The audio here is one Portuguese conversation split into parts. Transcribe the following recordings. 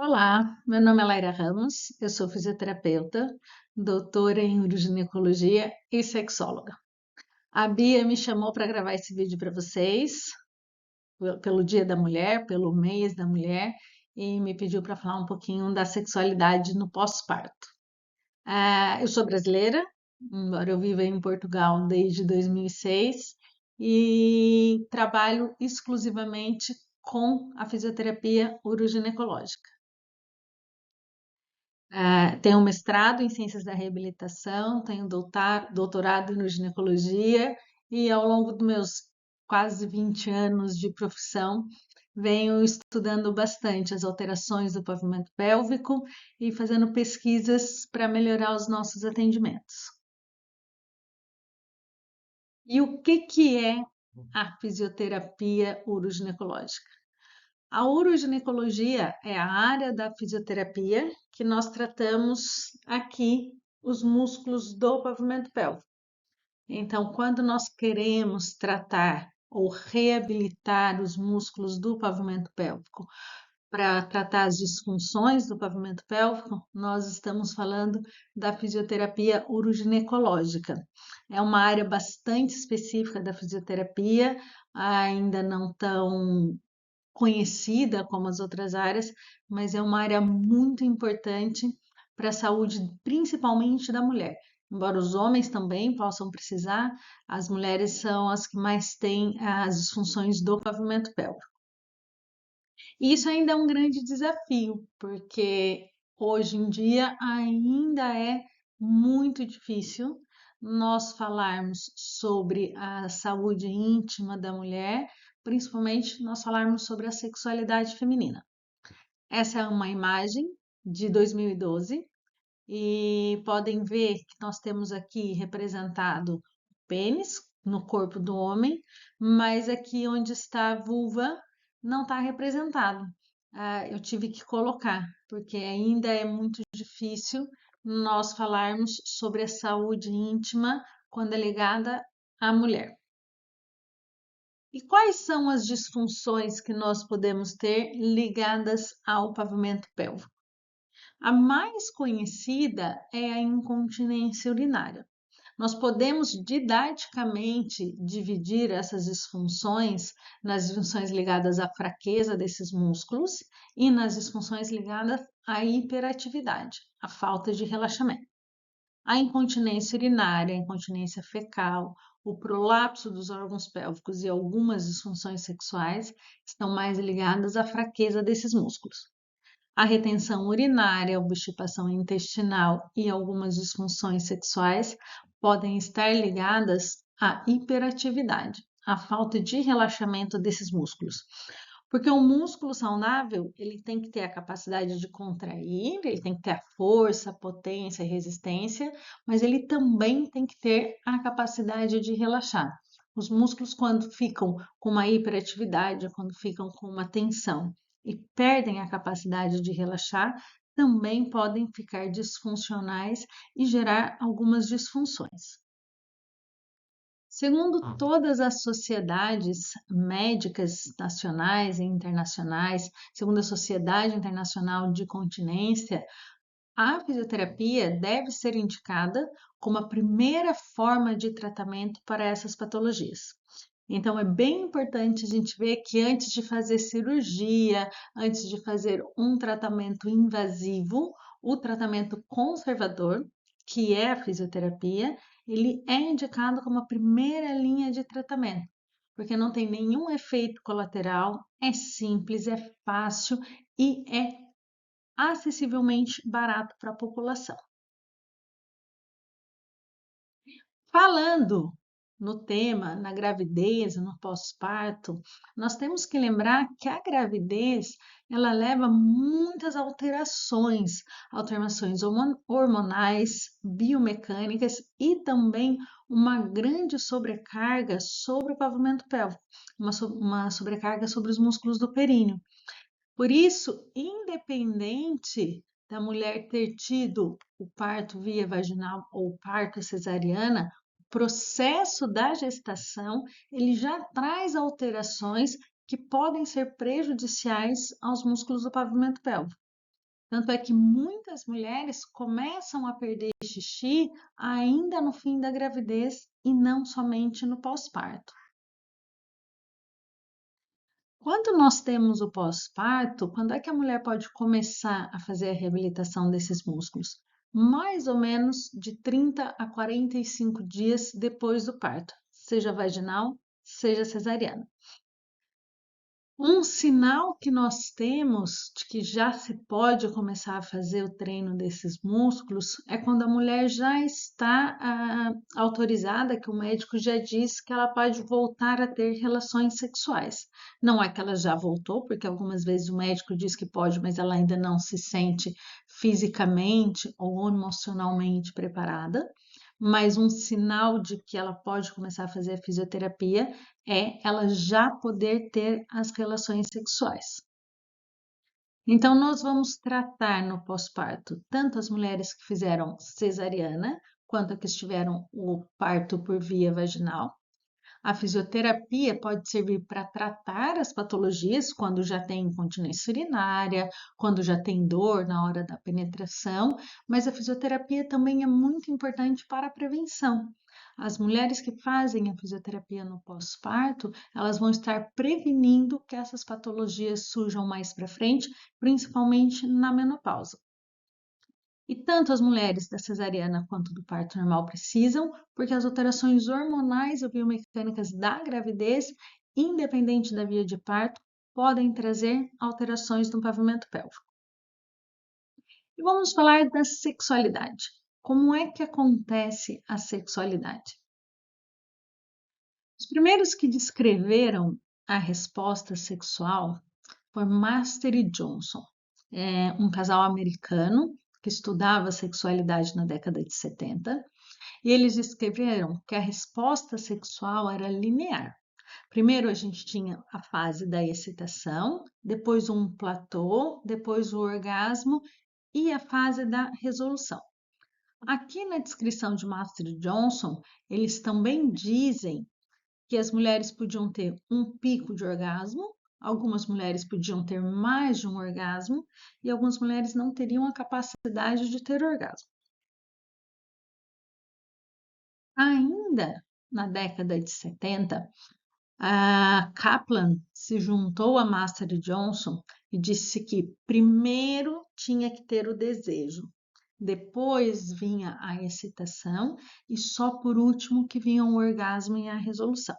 Olá, meu nome é Laira Ramos, eu sou fisioterapeuta, doutora em uroginecologia e sexóloga. A Bia me chamou para gravar esse vídeo para vocês, pelo Dia da Mulher, pelo mês da mulher, e me pediu para falar um pouquinho da sexualidade no pós-parto. Eu sou brasileira, embora eu viva em Portugal desde 2006, e trabalho exclusivamente com a fisioterapia uroginecológica. Tenho um mestrado em Ciências da Reabilitação, tenho doutorado em ginecologia e ao longo dos meus quase 20 anos de profissão, venho estudando bastante as alterações do pavimento pélvico e fazendo pesquisas para melhorar os nossos atendimentos. E o que é a fisioterapia uroginecológica? A uroginecologia é a área da fisioterapia que nós tratamos aqui os músculos do pavimento pélvico. Então, quando nós queremos tratar ou reabilitar os músculos do pavimento pélvico para tratar as disfunções do pavimento pélvico, nós estamos falando da fisioterapia uroginecológica. É uma área bastante específica da fisioterapia, ainda não tão conhecida como as outras áreas, mas é uma área muito importante para a saúde, principalmente da mulher. Embora os homens também possam precisar, as mulheres são as que mais têm as disfunções do pavimento pélvico. E isso ainda é um grande desafio, porque hoje em dia ainda é muito difícil nós falarmos sobre a saúde íntima da mulher, principalmente nós falarmos sobre a sexualidade feminina. Essa é uma imagem de 2012 e podem ver que nós temos aqui representado o pênis no corpo do homem, mas aqui onde está a vulva não está representado. Eu tive que colocar, porque ainda é muito difícil nós falarmos sobre a saúde íntima quando é ligada à mulher. E quais são as disfunções que nós podemos ter ligadas ao pavimento pélvico? A mais conhecida é a incontinência urinária. Nós podemos didaticamente dividir essas disfunções nas disfunções ligadas à fraqueza desses músculos e nas disfunções ligadas à hiperatividade, à falta de relaxamento. A incontinência urinária, a incontinência fecal, o prolapso dos órgãos pélvicos e algumas disfunções sexuais estão mais ligadas à fraqueza desses músculos. A retenção urinária, a obstipação intestinal e algumas disfunções sexuais podem estar ligadas à hiperatividade, à falta de relaxamento desses músculos. Porque o músculo saudável, ele tem que ter a capacidade de contrair, ele tem que ter a força, a potência e resistência, mas ele também tem que ter a capacidade de relaxar. Os músculos, quando ficam com uma hiperatividade, quando ficam com uma tensão e perdem a capacidade de relaxar, também podem ficar disfuncionais e gerar algumas disfunções. Segundo todas as sociedades médicas nacionais e internacionais, segundo a Sociedade Internacional de Continência, a fisioterapia deve ser indicada como a primeira forma de tratamento para essas patologias. Então, é bem importante a gente ver que antes de fazer cirurgia, antes de fazer um tratamento invasivo, o tratamento conservador, que é a fisioterapia, ele é indicado como a primeira linha de tratamento, porque não tem nenhum efeito colateral, é simples, é fácil e é acessivelmente barato para a população. Falando no tema, na gravidez, no pós-parto, nós temos que lembrar que a gravidez ela leva muitas alterações, alterações hormonais, biomecânicas e também uma grande sobrecarga sobre o pavimento pélvico, uma sobrecarga sobre os músculos do períneo. Por isso, independente da mulher ter tido o parto via vaginal ou parto cesariana, o processo da gestação ele já traz alterações que podem ser prejudiciais aos músculos do pavimento pélvico. Tanto é que muitas mulheres começam a perder xixi ainda no fim da gravidez e não somente no pós-parto. Quando nós temos o pós-parto, quando é que a mulher pode começar a fazer a reabilitação desses músculos? Mais ou menos de 30 a 45 dias depois do parto, seja vaginal, seja cesariana. Um sinal que nós temos de que já se pode começar a fazer o treino desses músculos é quando a mulher já está autorizada, que o médico já diz que ela pode voltar a ter relações sexuais. Não é que ela já voltou, porque algumas vezes o médico diz que pode, mas ela ainda não se sente fisicamente ou emocionalmente preparada. Mas um sinal de que ela pode começar a fazer a fisioterapia é ela já poder ter as relações sexuais. Então, nós vamos tratar no pós-parto tanto as mulheres que fizeram cesariana, quanto as que tiveram o parto por via vaginal. A fisioterapia pode servir para tratar as patologias quando já tem incontinência urinária, quando já tem dor na hora da penetração, mas a fisioterapia também é muito importante para a prevenção. As mulheres que fazem a fisioterapia no pós-parto, elas vão estar prevenindo que essas patologias surjam mais para frente, principalmente na menopausa. E tanto as mulheres da cesariana quanto do parto normal precisam, porque as alterações hormonais ou biomecânicas da gravidez, independente da via de parto, podem trazer alterações no pavimento pélvico. E vamos falar da sexualidade. Como é que acontece a sexualidade? Os primeiros que descreveram a resposta sexual foi Master e Johnson, um casal americano que estudava sexualidade na década de 70, e eles descreveram que a resposta sexual era linear. Primeiro a gente tinha a fase da excitação, depois um platô, depois o orgasmo e a fase da resolução. Aqui na descrição de Master e Johnson, eles também dizem que as mulheres podiam ter um pico de orgasmo, algumas mulheres podiam ter mais de um orgasmo e algumas mulheres não teriam a capacidade de ter orgasmo. Ainda na década de 70, a Kaplan se juntou a Master e Johnson e disse que primeiro tinha que ter o desejo, depois vinha a excitação e só por último que vinha o orgasmo e a resolução.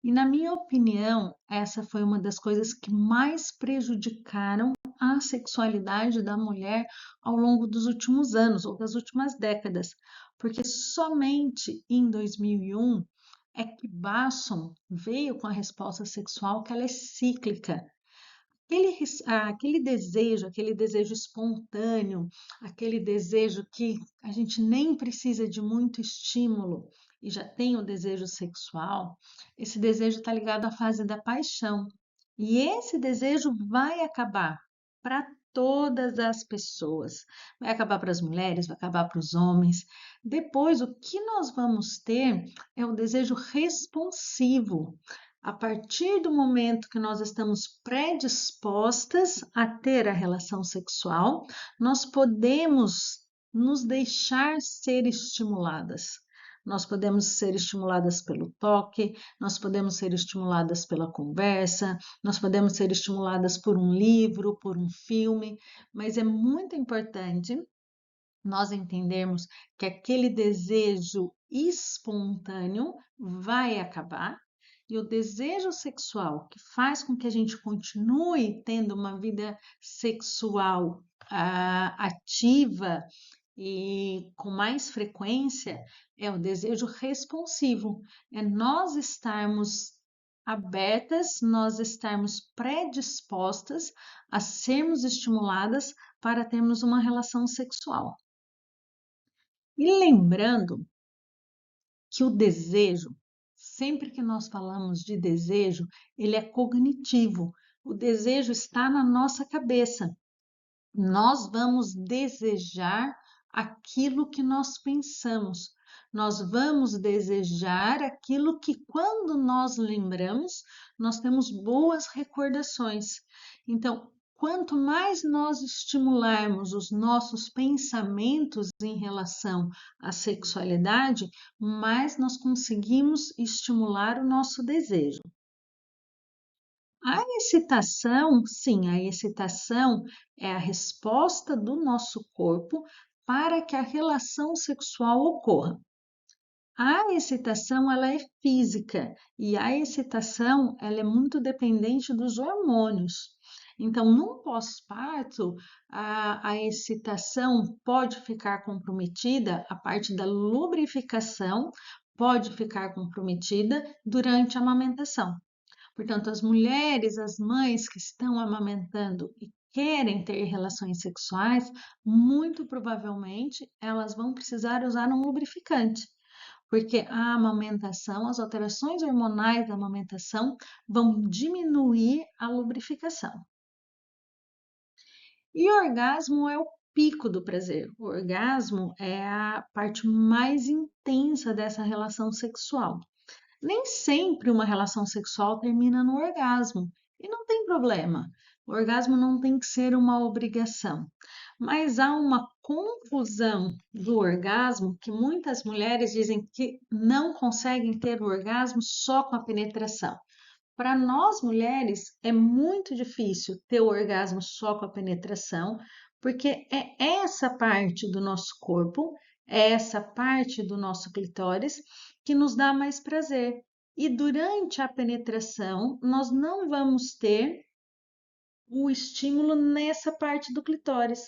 E na minha opinião, essa foi uma das coisas que mais prejudicaram a sexualidade da mulher ao longo dos últimos anos ou das últimas décadas, porque somente em 2001 é que Basson veio com a resposta sexual que ela é cíclica. Aquele desejo espontâneo, aquele desejo que a gente nem precisa de muito estímulo e já tem o desejo sexual, esse desejo está ligado à fase da paixão. E esse desejo vai acabar para todas as pessoas. Vai acabar para as mulheres, vai acabar para os homens. Depois, o que nós vamos ter é o desejo responsivo. A partir do momento que nós estamos predispostas a ter a relação sexual, nós podemos nos deixar ser estimuladas. Nós podemos ser estimuladas pelo toque, nós podemos ser estimuladas pela conversa, nós podemos ser estimuladas por um livro, por um filme, mas é muito importante nós entendermos que aquele desejo espontâneo vai acabar e o desejo sexual que faz com que a gente continue tendo uma vida sexual ativa e com mais frequência é o desejo responsivo, é nós estarmos abertas, nós estarmos predispostas a sermos estimuladas para termos uma relação sexual. E lembrando que o desejo, sempre que nós falamos de desejo, ele é cognitivo. O desejo está na nossa cabeça. Nós vamos desejar aquilo que nós pensamos. Nós vamos desejar aquilo que, quando nós lembramos, nós temos boas recordações. Então, quanto mais nós estimularmos os nossos pensamentos em relação à sexualidade, mais nós conseguimos estimular o nosso desejo. A excitação, sim, a excitação é a resposta do nosso corpo para que a relação sexual ocorra. A excitação ela é física e a excitação ela é muito dependente dos hormônios. Então, no pós-parto, a excitação pode ficar comprometida, a parte da lubrificação pode ficar comprometida durante a amamentação. Portanto, as mulheres, as mães que estão amamentando e querem ter relações sexuais, muito provavelmente elas vão precisar usar um lubrificante, porque a amamentação, as alterações hormonais da amamentação vão diminuir a lubrificação. E o orgasmo é o pico do prazer. O orgasmo é a parte mais intensa dessa relação sexual. Nem sempre uma relação sexual termina no orgasmo, e não tem problema. O orgasmo não tem que ser uma obrigação, mas há uma confusão do orgasmo que muitas mulheres dizem que não conseguem ter o orgasmo só com a penetração. Para nós mulheres é muito difícil ter o orgasmo só com a penetração, porque é essa parte do nosso corpo, é essa parte do nosso clitóris que nos dá mais prazer. E durante a penetração, nós não vamos ter o estímulo nessa parte do clitóris.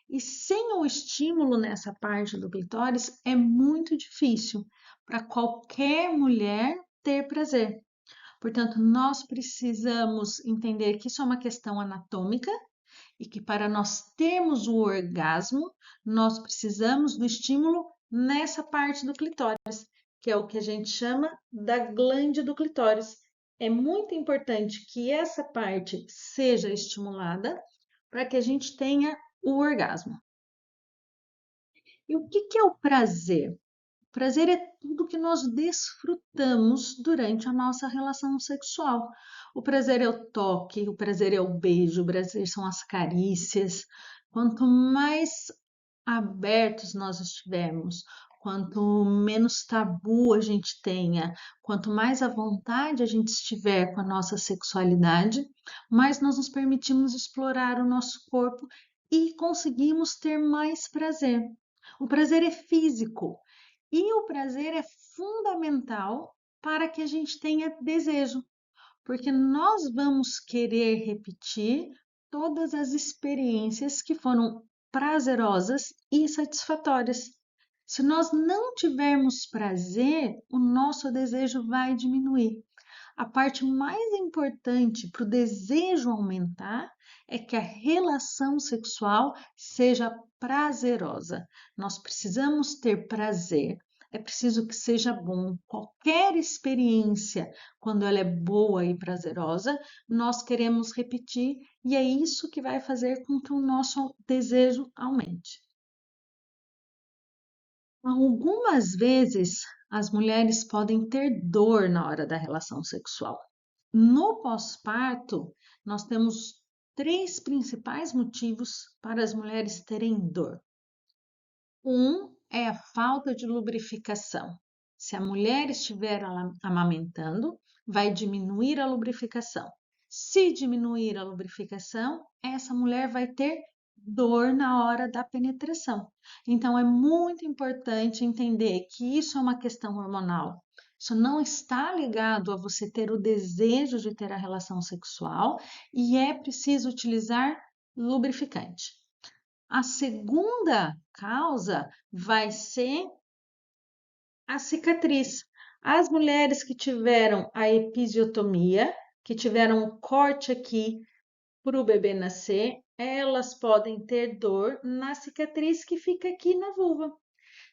E sem o estímulo nessa parte do clitóris, é muito difícil para qualquer mulher ter prazer. Portanto, nós precisamos entender que isso é uma questão anatômica e que para nós termos o orgasmo, nós precisamos do estímulo nessa parte do clitóris, que é o que a gente chama da glande do clitóris. É muito importante que essa parte seja estimulada para que a gente tenha o orgasmo. E o que é o prazer? Prazer é tudo que nós desfrutamos durante a nossa relação sexual. O prazer é o toque, o prazer é o beijo, o prazer são as carícias. Quanto mais abertos nós estivermos, quanto menos tabu a gente tenha, quanto mais à vontade a gente estiver com a nossa sexualidade, mais nós nos permitimos explorar o nosso corpo e conseguimos ter mais prazer. O prazer é físico. E o prazer é fundamental para que a gente tenha desejo, porque nós vamos querer repetir todas as experiências que foram prazerosas e satisfatórias. Se nós não tivermos prazer, o nosso desejo vai diminuir. A parte mais importante para o desejo aumentar é que a relação sexual seja prazerosa. Nós precisamos ter prazer. É preciso que seja bom. Qualquer experiência, quando ela é boa e prazerosa, nós queremos repetir e é isso que vai fazer com que o nosso desejo aumente. Algumas vezes as mulheres podem ter dor na hora da relação sexual. No pós-parto, nós temos três principais motivos para as mulheres terem dor. Um é a falta de lubrificação. Se a mulher estiver amamentando, vai diminuir a lubrificação. Se diminuir a lubrificação, essa mulher vai ter dor na hora da penetração. Então, é muito importante entender que isso é uma questão hormonal. Isso não está ligado a você ter o desejo de ter a relação sexual e é preciso utilizar lubrificante. A segunda causa vai ser a cicatriz. As mulheres que tiveram a episiotomia, que tiveram um corte aqui para o bebê nascer, elas podem ter dor na cicatriz que fica aqui na vulva.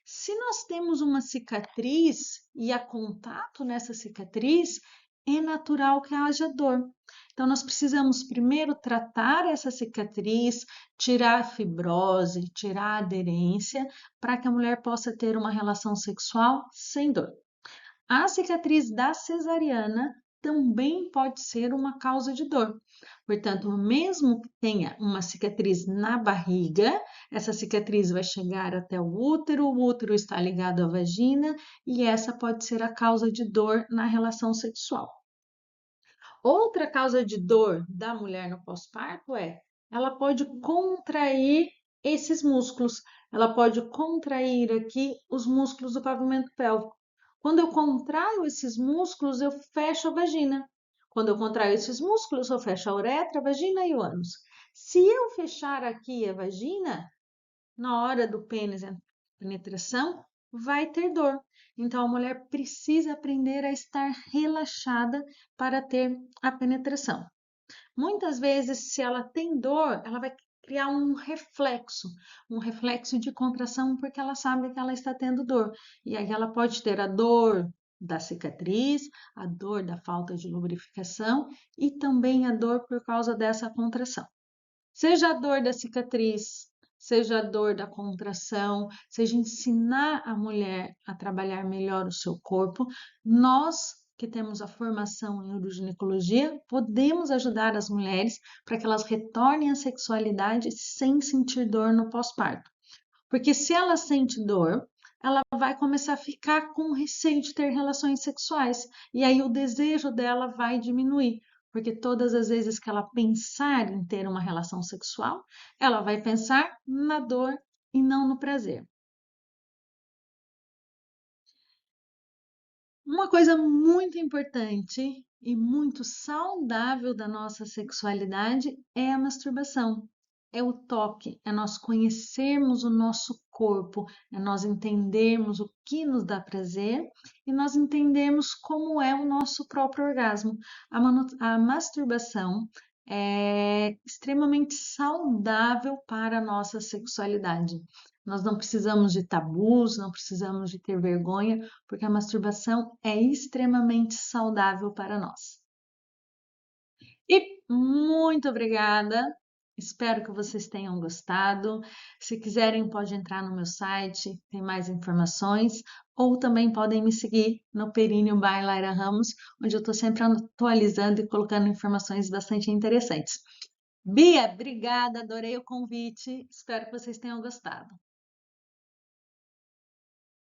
Se nós temos uma cicatriz e há contato nessa cicatriz, é natural que haja dor. Então, nós precisamos primeiro tratar essa cicatriz, tirar a fibrose, tirar a aderência, para que a mulher possa ter uma relação sexual sem dor. A cicatriz da cesariana também pode ser uma causa de dor. Portanto, mesmo que tenha uma cicatriz na barriga, essa cicatriz vai chegar até o útero está ligado à vagina e essa pode ser a causa de dor na relação sexual. Outra causa de dor da mulher no pós-parto é ela pode contrair esses músculos, ela pode contrair aqui os músculos do pavimento pélvico. Quando eu contraio esses músculos, eu fecho a vagina. Quando eu contraio esses músculos, eu fecho a uretra, a vagina e o ânus. Se eu fechar aqui a vagina, na hora do pênis entrar em penetração, vai ter dor. Então a mulher precisa aprender a estar relaxada para ter a penetração. Muitas vezes, se ela tem dor, ela vai criar um reflexo de contração, porque ela sabe que ela está tendo dor. E aí ela pode ter a dor da cicatriz, a dor da falta de lubrificação e também a dor por causa dessa contração. Seja a dor da cicatriz, seja a dor da contração, seja ensinar a mulher a trabalhar melhor o seu corpo, nós que temos a formação em uroginecologia, podemos ajudar as mulheres para que elas retornem à sexualidade sem sentir dor no pós-parto. Porque se ela sente dor, ela vai começar a ficar com receio de ter relações sexuais. E aí o desejo dela vai diminuir. Porque todas as vezes que ela pensar em ter uma relação sexual, ela vai pensar na dor e não no prazer. Uma coisa muito importante e muito saudável da nossa sexualidade é a masturbação. É o toque, é nós conhecermos o nosso corpo, é nós entendermos o que nos dá prazer e nós entendermos como é o nosso próprio orgasmo. A masturbação é extremamente saudável para a nossa sexualidade. Nós não precisamos de tabus, não precisamos de ter vergonha, porque a masturbação é extremamente saudável para nós. E muito obrigada. Espero que vocês tenham gostado. Se quiserem, pode entrar no meu site, tem mais informações, ou também podem me seguir no Períneo by Laira Ramos, onde eu estou sempre atualizando e colocando informações bastante interessantes. Bia, obrigada, adorei o convite. Espero que vocês tenham gostado.